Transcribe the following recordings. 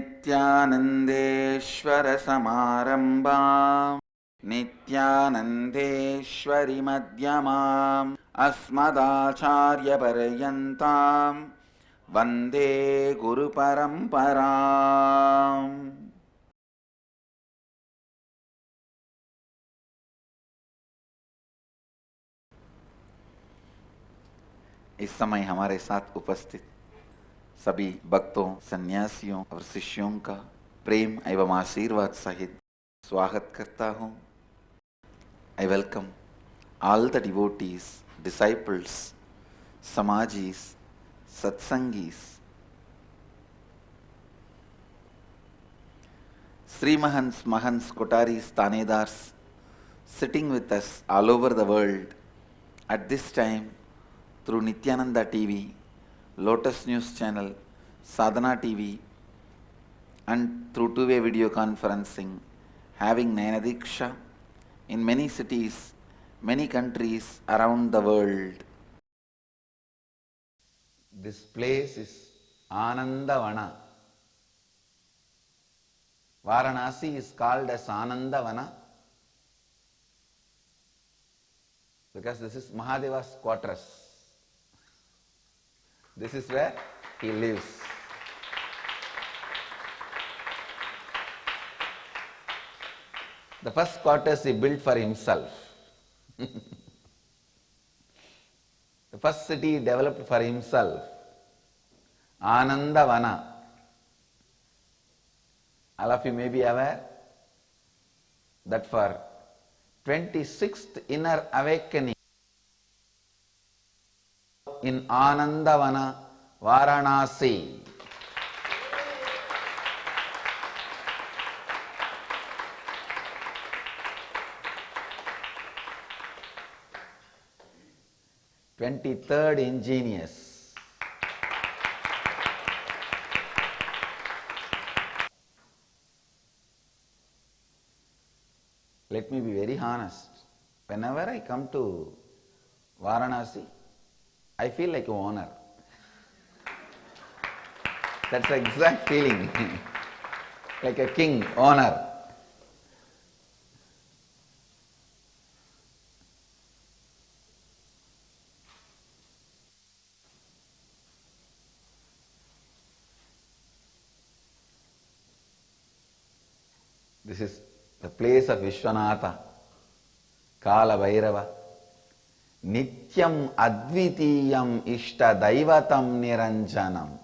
नित्यानन्देश्वरसमारम्भां नित्यानन्देश्वरि मध्यमाम् अस्मदाचार्यपर्यन्तां वन्दे गुरुपरम्पराम्। इस समय हमारे साथ उपस्थित सभी भक्तों, सन्यासियों और शिष्यों का प्रेम एवं आशीर्वाद सहित स्वागत करता हूँ। I welcome all the devotees, disciples, samajis, satsangis, Srimahans, Mahans, Kotaris, Tanedars sitting with us all over the world at this time through Nithyananda TV, Lotus News Channel, Sadhana TV, and through two-way video conferencing, having Nayanadiksha in many cities, many countries around the world. This place is Ananda Vana. Varanasi is called as Ananda Vana because this is Mahadeva's quarters. This is where he lives. The first quarters he built for himself. The first city he developed for himself, Anandavana. All of you may be aware that for 26th inner awakening in Anandavana, Varanasi, "23rd ingenious." Let me be very honest. Whenever I come to Varanasi, I feel like an owner. That's the exact feeling. Like a king, owner. This is the place of Vishwanatha, Kala Bhairava. Nityam Advitiyam Ishta Daivatam Niranjanam.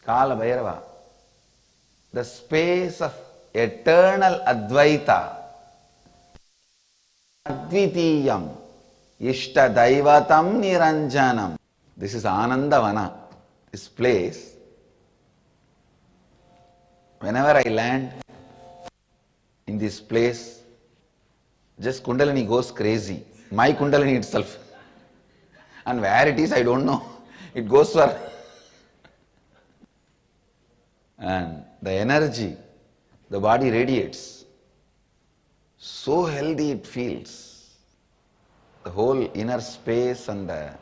Kala Bhairava, the space of eternal Advaita. Advitiyam Ishta Daivatam Niranjanam. This is Anandavana, this place. Whenever I land in this place, just Kundalini goes crazy. My Kundalini itself. And where it is, I don't know. It goes for... And the energy, the body radiates. So healthy it feels. The whole inner space and the...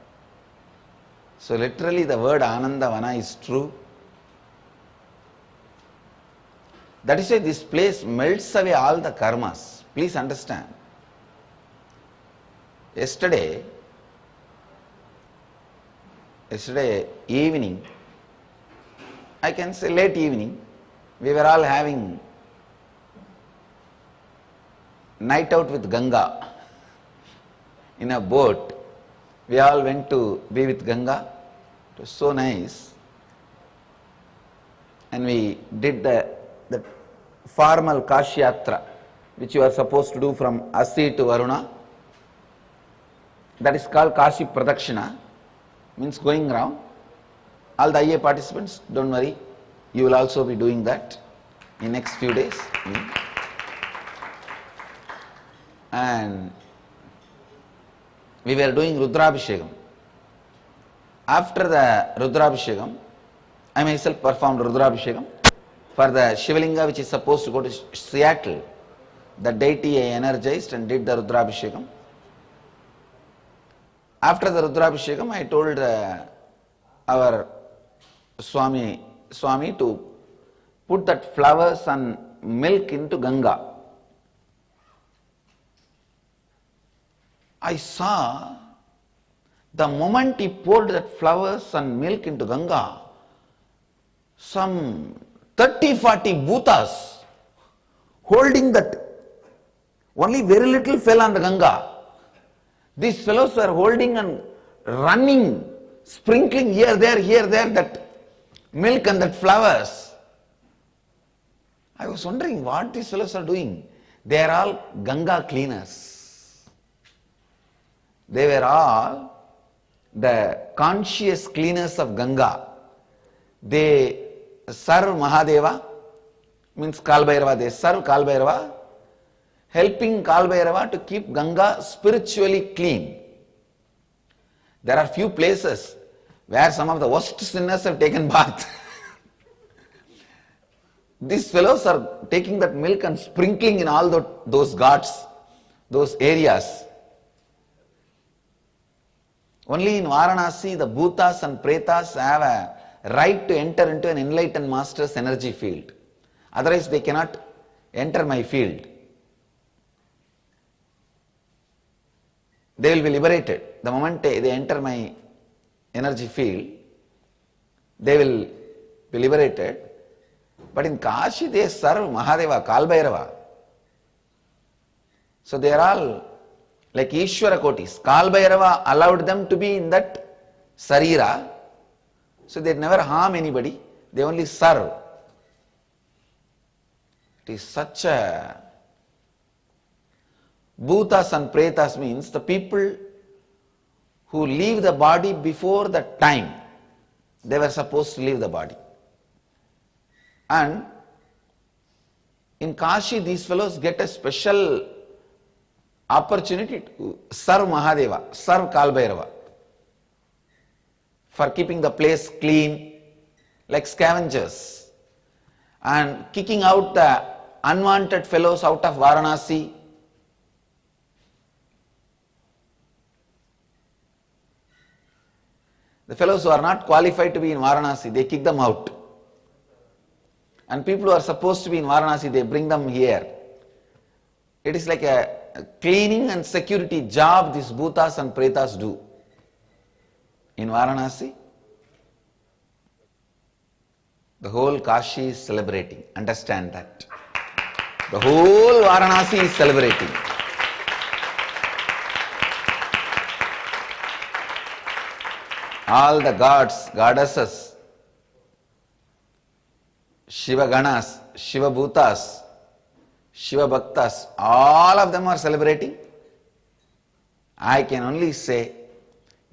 So literally the word Anandavana is true. That is why this place melts away all the karmas. Please understand. Yesterday evening, I can say late evening, we were all having night out with Ganga. In a boat, we all went to be with Ganga. It was so nice. And we did the formal Kashi Yatra, which you are supposed to do from Asi to Varuna. That is called Kashi Pradakshina, means going round. All the IA participants, don't worry, you will also be doing that in next few days. And we were doing Rudrabhishekam. After the Rudrabhishekam, I myself performed Rudrabhishekam. For the Shivalinga which is supposed to go to Seattle, the deity I energized and did the Rudrabhishekam. After the Rudrabhishekam, I told our Swami to put that flowers and milk into Ganga. I saw the moment he poured that flowers and milk into Ganga, some 30-40 bhutas holding that, only very little fell on the Ganga. These fellows were holding and running, sprinkling here, there, that milk and that flowers. I was wondering what these fellows are doing. They are all Ganga Cleaners. They were all the conscious cleaners of Ganga. They serve Mahadeva, means Kalbhairava. They serve Kalbhairava, helping Kalbhairava to keep Ganga spiritually clean. There are few places where some of the worst sinners have taken bath. These fellows are taking that milk and sprinkling in all those ghats, those areas. Only in Varanasi, the bhutas and pretas have a right to enter into an enlightened master's energy field. Otherwise, they cannot enter my field. They will be liberated. The moment they enter my energy field, they will be liberated. But in Kashi, they serve Mahadeva, Kalbhairava. So they are all like Ishwara Kotis. Kalbhairava allowed them to be in that Sarira. So they never harm anybody. They only serve. It is such a... Bhutas and Pretas means the people who leave the body before the time they were supposed to leave the body. And in Kashi, these fellows get a special opportunity to serve Mahadeva, serve Kalbhairava, for keeping the place clean, like scavengers, and kicking out the unwanted fellows out of Varanasi. The fellows who are not qualified to be in Varanasi, they kick them out. And people who are supposed to be in Varanasi, they bring them here. It is like a cleaning and security job these bhutas and pretas do. In Varanasi, the whole Kashi is celebrating. Understand that. The whole Varanasi is celebrating. All the gods, goddesses, Shiva Ganas, Shiva Bhutas, Shiva Bhaktas, all of them are celebrating. I can only say,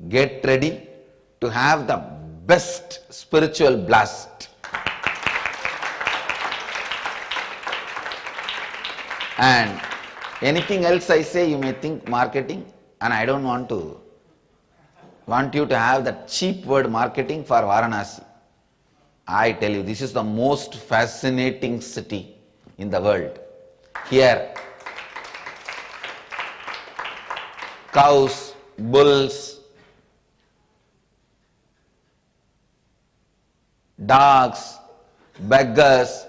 get ready to have the best spiritual blast. And anything else I say, you may think marketing, and I don't want you to have that cheap word marketing for Varanasi. I tell you, this is the most fascinating city in the world. Here, cows, bulls, dogs, beggars,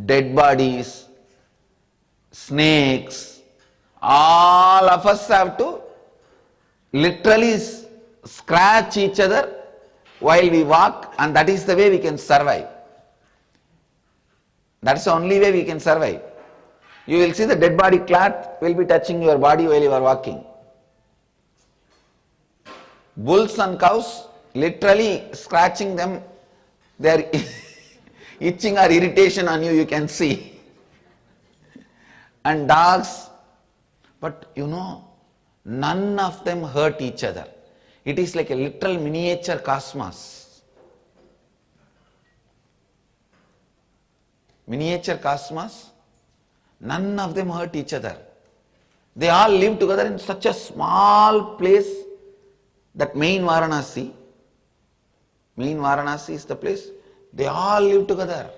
dead bodies, snakes, all of us have to literally scratch each other while we walk, and that is the way we can survive. That's the only way we can survive. You will see the dead body cloth will be touching your body while you are walking. Bulls and cows, literally scratching them, their itching or irritation on you, you can see. And dogs, but none of them hurt each other. It is like a literal miniature cosmos. Miniature cosmos, none of them hurt each other. They all live together in such a small place, that main Varanasi. Main Varanasi is the place. They all live together.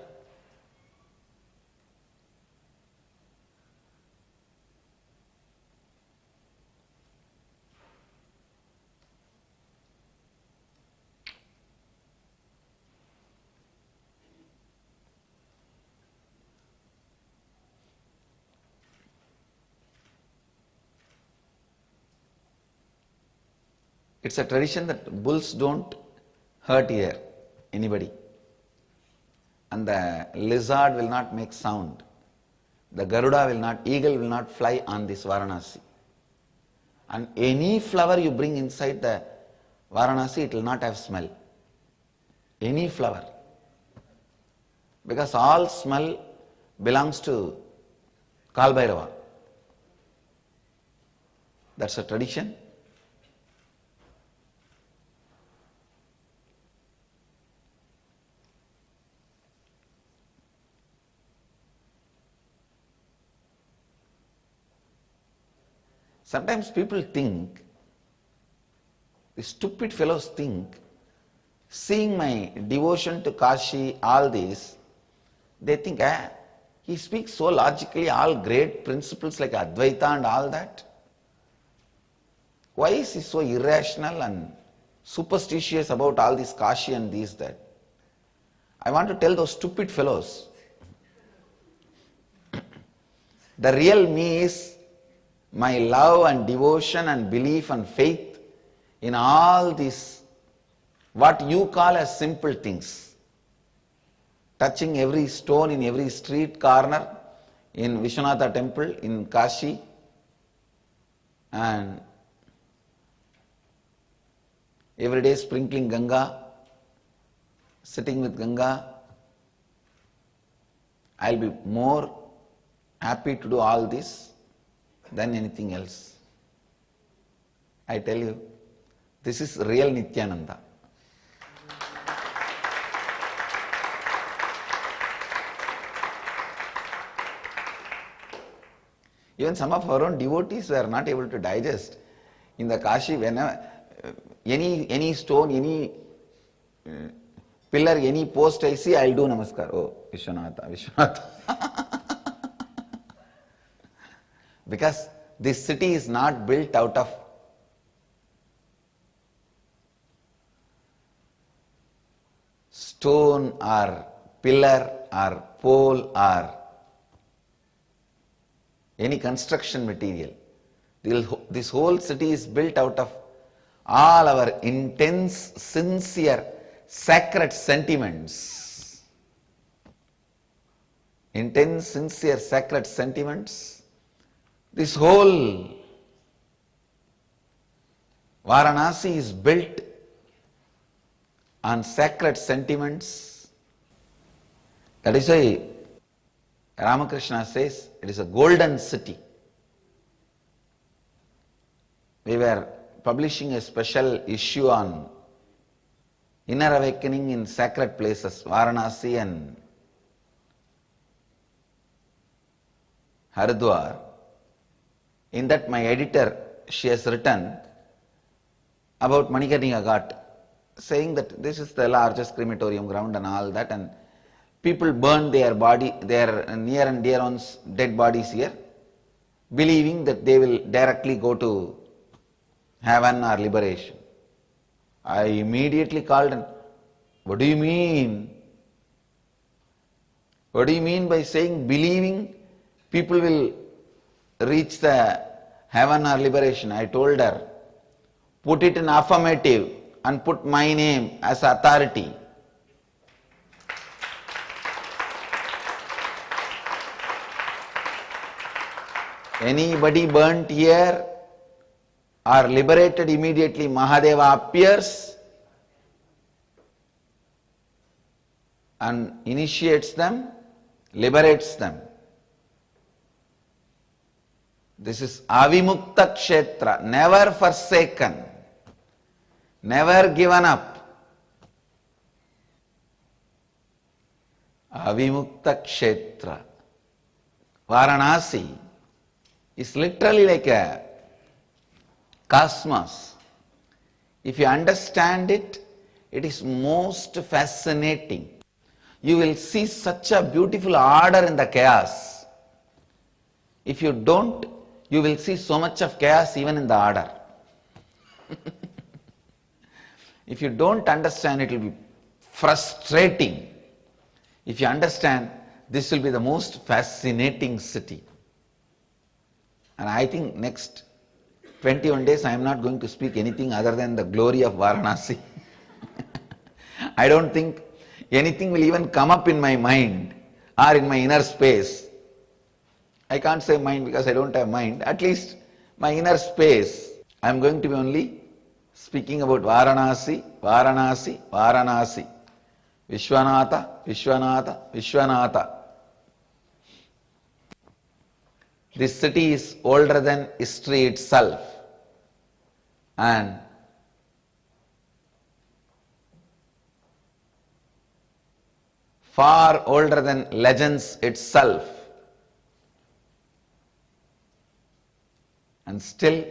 It's a tradition that bulls don't hurt here anybody. And the lizard will not make sound. The eagle will not fly on this Varanasi. And any flower you bring inside the Varanasi, it will not have smell. Any flower. Because all smell belongs to Kalbhairava. That's a tradition. Sometimes people think, the stupid fellows think, seeing my devotion to Kashi, all this, they think, he speaks so logically, all great principles like Advaita and all that. Why is he so irrational and superstitious about all this Kashi and this, that? I want to tell those stupid fellows, the real me is my love and devotion and belief and faith in all these, what you call as simple things. Touching every stone in every street corner in Vishwanatha temple in Kashi, and every day sprinkling Ganga, sitting with Ganga. I'll be more happy to do all this than anything else. I tell you, this is real Nithyananda. Even some of our own devotees were not able to digest. In the Kashi, whenever any stone, any pillar, any post I see, I'll do namaskar. Oh, Vishwanatha, Vishwanatha. Because this city is not built out of stone or pillar or pole or any construction material. This whole city is built out of all our intense, sincere, sacred sentiments. Intense, sincere, sacred sentiments. This whole Varanasi is built on sacred sentiments. That is why Ramakrishna says it is a golden city. We were publishing a special issue on inner awakening in sacred places, Varanasi and Haridwar. In that, my editor, she has written about Manikarnika Ghat, saying that this is the largest crematorium ground and all that, and people burn their near and dear ones' dead bodies here, believing that they will directly go to heaven or liberation. I immediately called and, what do you mean? What do you mean by saying believing people will reach the heaven or liberation? I told her, put it in affirmative and put my name as authority. Anybody burnt here or liberated, immediately Mahadeva appears and initiates them, liberates them. This is avimukta kshetra, never forsaken, never given up. Avimukta kshetra. Varanasi is literally like a cosmos. If you understand it, it is most fascinating. You will see such a beautiful order in the chaos. If you don't, you will see so much of chaos even in the order. If you don't understand, it will be frustrating. If you understand, this will be the most fascinating city. And I think next 21 days I am not going to speak anything other than the glory of Varanasi. I don't think anything will even come up in my mind or in my inner space. I can't say mind because I don't have mind. At least my inner space. I am going to be only speaking about Varanasi, Varanasi, Varanasi. Vishwanatha, Vishwanatha, Vishwanatha. This city is older than history itself, and far older than legends itself, and still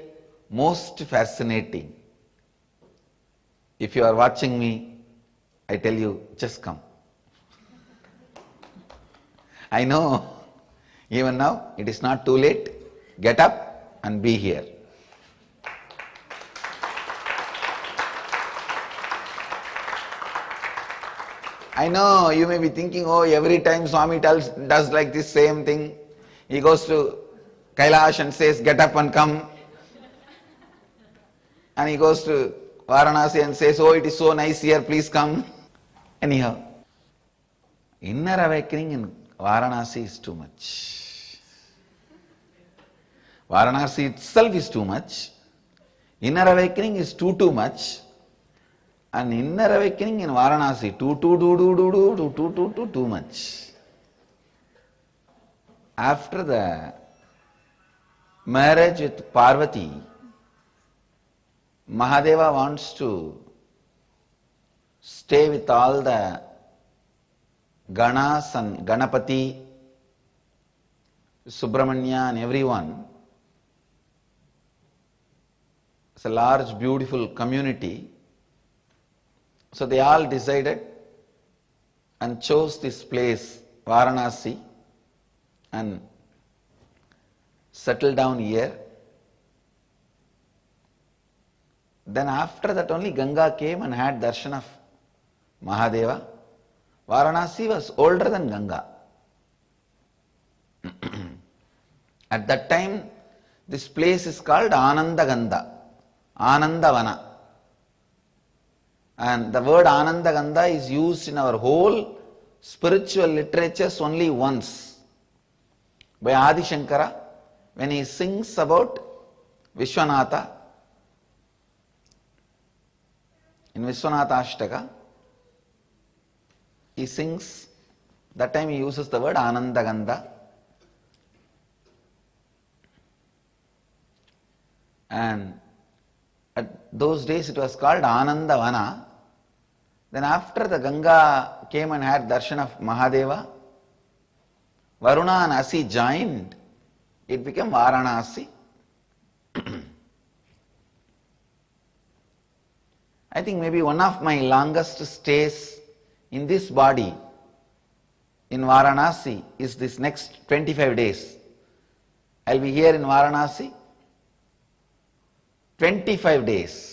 most fascinating. If you are watching me, I tell you, just come. I know, even now, it is not too late. Get up and be here. I know you may be thinking, oh, every time Swami does like this same thing. He goes to Kailash and says, get up and come. And he goes to Varanasi and says, oh, it is so nice here, please come. Anyhow, inner awakening in Varanasi is too much. Varanasi itself is too much. Inner awakening is too much. And inner awakening in Varanasi, too much. After the marriage with Parvati, Mahadeva wants to stay with all the Ganas and Ganapati, Subramanya and everyone. It's a large, beautiful community. So they all decided and chose this place, Varanasi, and settled down here. Then after that only Ganga came and had darshan of Mahadeva. Varanasi was older than Ganga. At that time, this place is called Anandavana, Anandavana. And the word Anandavana is used in our whole spiritual literatures only once. By Adi Shankara, when he sings about Vishwanatha, in Vishwanatha Ashtaka, he sings, that time he uses the word Anandavana. And at those days it was called Anandavana. Then after the Ganga came and had darshan of Mahadeva, Varuna and Asi joined, it became Varanasi. I think maybe one of my longest stays in this body in Varanasi is this next 25 days. I'll be here in Varanasi 25 days.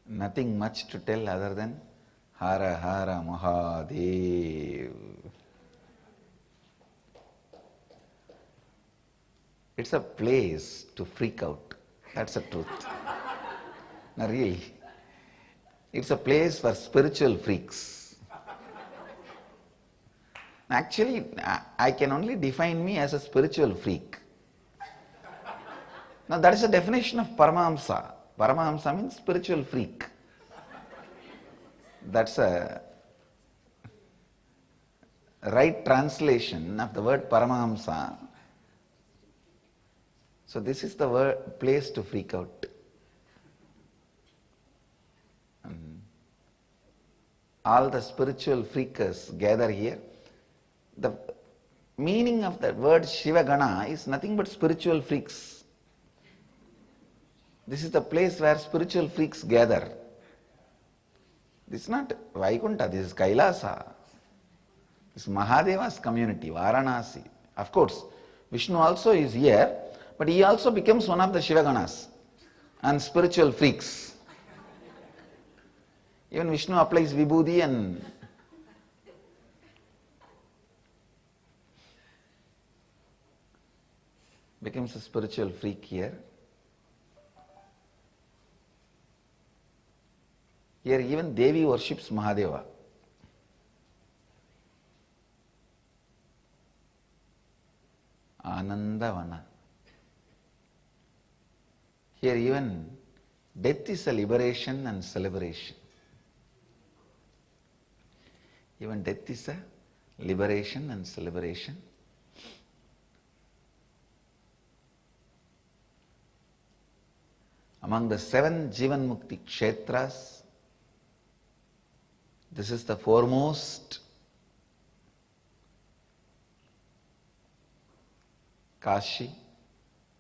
Nothing much to tell other than Hara Hara Mahadev. It's a place to freak out. That's the truth. No, really. It's a place for spiritual freaks. Actually, I can only define me as a spiritual freak. Now, that is the definition of Paramahansa. Paramahansa means spiritual freak. That's a right translation of the word Paramahansa. So this is the place to freak out. All the spiritual freakers gather here. The meaning of the word Shivagana is nothing but spiritual freaks. This is the place where spiritual freaks gather. This is not Vaikunta, this is Kailasa. This is Mahadeva's community, Varanasi. Of course, Vishnu also is here, but he also becomes one of the Shivaganas and spiritual freaks. Even Vishnu applies Vibhuti and becomes a spiritual freak here. Here even Devi worships Mahadeva. Ananda Vana. Here even death is a liberation and celebration. Even death is a liberation and celebration. Among the 7 Jivan Mukti Kshetras, this is the foremost. Kashi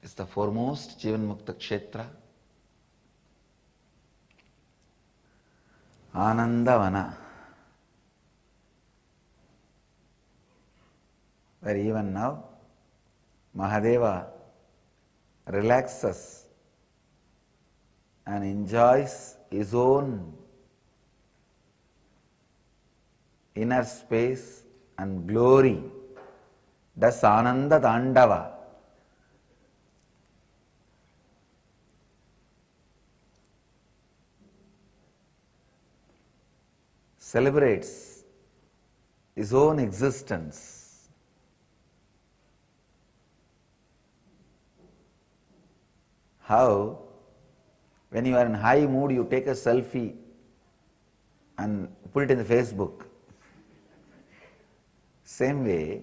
is the foremost Jivan Mukta Kshetra. Anandavana, where even now Mahadeva relaxes and enjoys his own inner space and glory, does Ananda Dandava. Celebrates his own existence. How, when you are in high mood, you take a selfie and put it in the Facebook. Same way,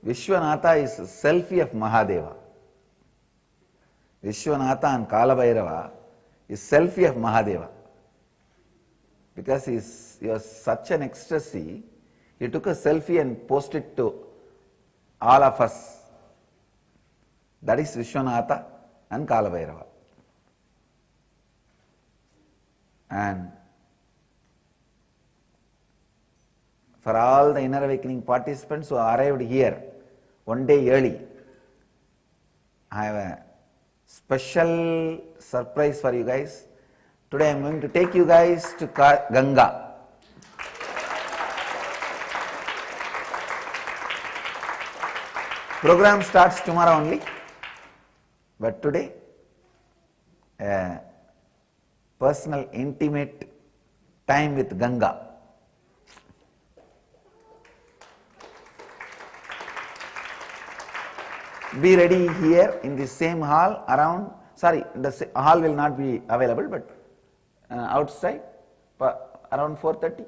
Vishwanatha is a selfie of Mahadeva. Vishwanatha and Kalabhairava is selfie of Mahadeva. Because he was such an ecstasy, he took a selfie and posted it to all of us. That is Vishwanatha and Kalabhairava. And for all the inner awakening participants who arrived here one day early, I have a special surprise for you guys. Today I am going to take you guys to Ganga. Program starts tomorrow only, but today a personal, intimate time with Ganga. Be ready here in the same hall around, the hall will not be available, but outside around 4:30.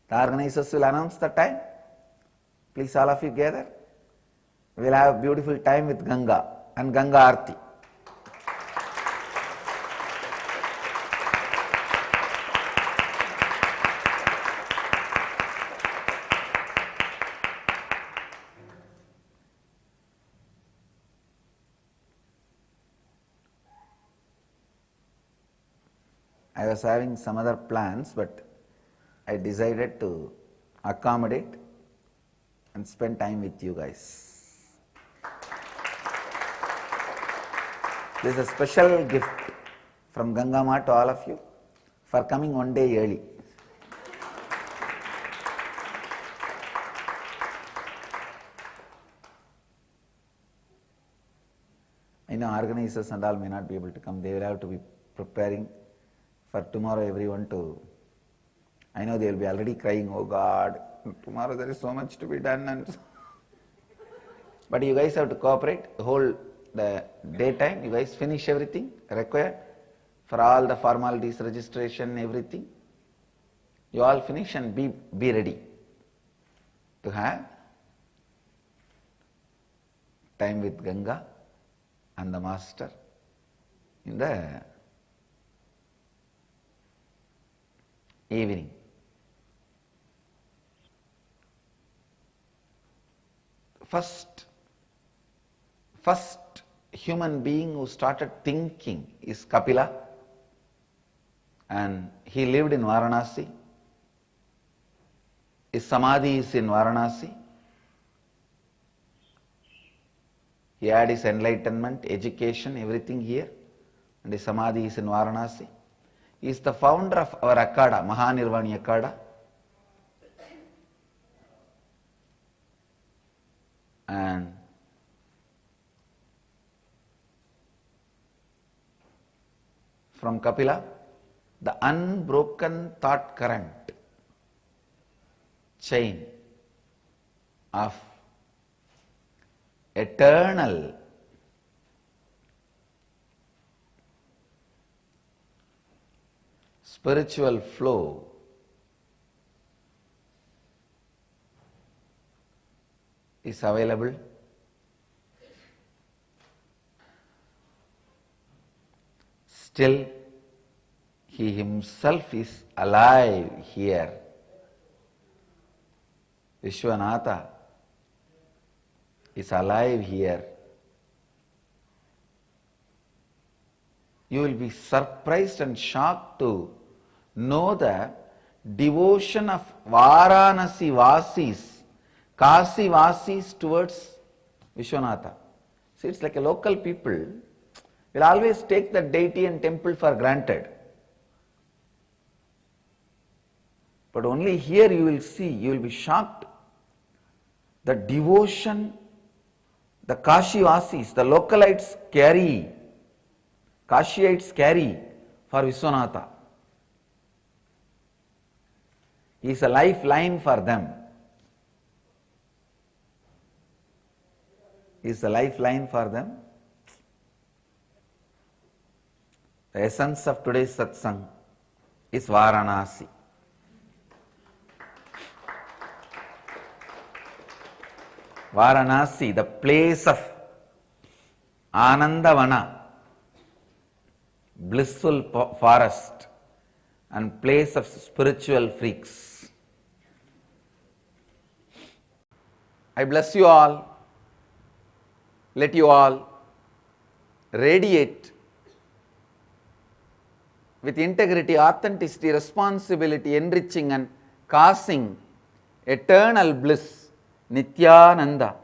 The organizers will announce the time. Please all of you gather. We will have a beautiful time with Ganga and Ganga Aarti. I was having some other plans, but I decided to accommodate and spend time with you guys. This is a special gift from Ganga Ma to all of you for coming one day early. I know organizers and all may not be able to come. They will have to be preparing for tomorrow everyone to, I know they will be already crying, oh God, tomorrow there is so much to be done. And but you guys have to cooperate the whole daytime. You guys finish everything required for all the formalities, registration, everything. You all finish and be ready to have time with Ganga and the Master in the evening. First human being who started thinking is Kapila, and he lived in Varanasi. His samadhi is in Varanasi. He had his enlightenment, education, everything here, and his samadhi is in Varanasi. He is the founder of our Akada, Mahanirvani Akada. And from Kapila, the unbroken thought current chain of eternal spiritual flow is available. Still, he himself is alive here. Vishwanatha is alive here. You will be surprised and shocked to know the devotion of Varanasi Vasis, Kashi Vasis towards Vishwanatha. See, it's like a local people will always take the deity and temple for granted. But only here you will see, you will be shocked, the devotion the Kashi Vasis, the localites carry, Kashiites carry for Vishwanatha. He is a lifeline for them. He is a lifeline for them. The essence of today's Satsang is Varanasi. Varanasi, the place of Ananda Vana, blissful forest and place of spiritual freaks. I bless you all. Let you all radiate with integrity, authenticity, responsibility, enriching and causing eternal bliss. Nithyananda.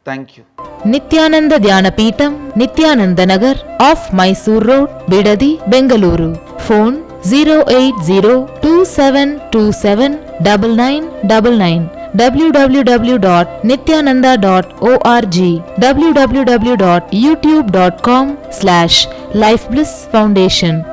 Thank you. Nithyananda Dhyanapitham, Nithyananda Nagar, off Mysore Road, Bidadi, Bengaluru. Phone 08027279999. www.nithyananda.org. www.youtube.com/Life Bliss Foundation.